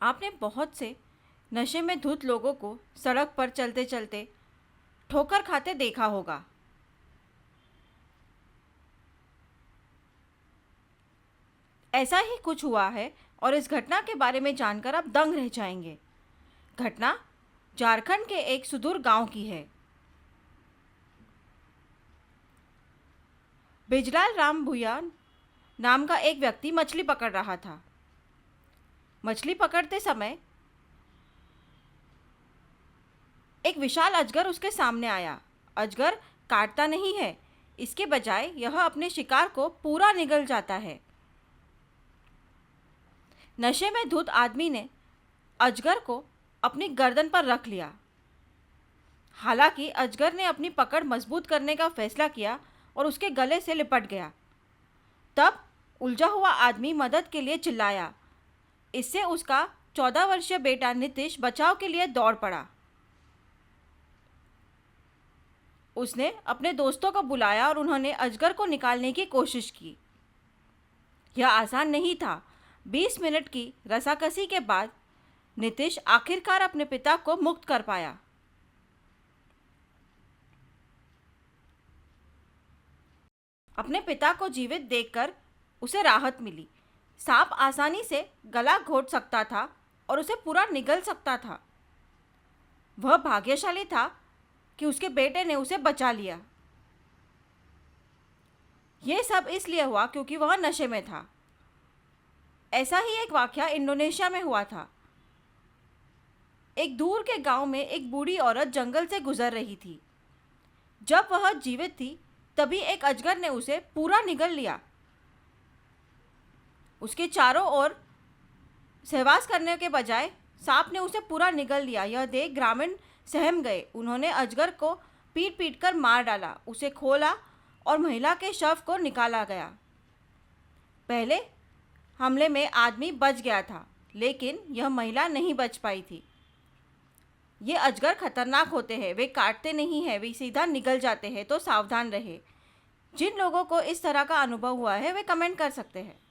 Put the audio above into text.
आपने बहुत से नशे में धुत लोगों को सड़क पर चलते चलते ठोकर खाते देखा होगा। ऐसा ही कुछ हुआ है और इस घटना के बारे में जानकर आप दंग रह जाएंगे। घटना झारखंड के एक सुदूर गांव की है। बिजलाल राम भूया नाम का एक व्यक्ति मछली पकड़ रहा था। मछली पकड़ते समय एक विशाल अजगर उसके सामने आया। अजगर काटता नहीं है, इसके बजाय यह अपने शिकार को पूरा निगल जाता है। नशे में धुत आदमी ने अजगर को अपनी गर्दन पर रख लिया। हालांकि अजगर ने अपनी पकड़ मजबूत करने का फैसला किया और उसके गले से लिपट गया। तब उलझा हुआ आदमी मदद के लिए चिल्लाया। इससे उसका 14 वर्षीय बेटा नीतीश बचाव के लिए दौड़ पड़ा। उसने अपने दोस्तों को बुलाया और उन्होंने अजगर को निकालने की कोशिश की। यह आसान नहीं था। 20 मिनट की रसाकसी के बाद नीतीश आखिरकार अपने पिता को मुक्त कर पाया। अपने पिता को जीवित देखकर उसे राहत मिली। सांप आसानी से गला घोट सकता था और उसे पूरा निगल सकता था। वह भाग्यशाली था कि उसके बेटे ने उसे बचा लिया। यह सब इसलिए हुआ क्योंकि वह नशे में था। ऐसा ही एक वाकया इंडोनेशिया में हुआ था। एक दूर के गांव में एक बूढ़ी औरत जंगल से गुजर रही थी। जब वह जीवित थी तभी एक अजगर ने उसे पूरा निगल लिया। उसके चारों ओर सहवास करने के बजाय सांप ने उसे पूरा निगल लिया। यह देख ग्रामीण सहम गए। उन्होंने अजगर को पीट पीट कर मार डाला, उसे खोला और महिला के शव को निकाला गया। पहले हमले में आदमी बच गया था, लेकिन यह महिला नहीं बच पाई थी। ये अजगर खतरनाक होते हैं, वे काटते नहीं हैं, वे सीधा निगल जाते हैं, तो सावधान रहे। जिन लोगों को इस तरह का अनुभव हुआ है वे कमेंट कर सकते हैं।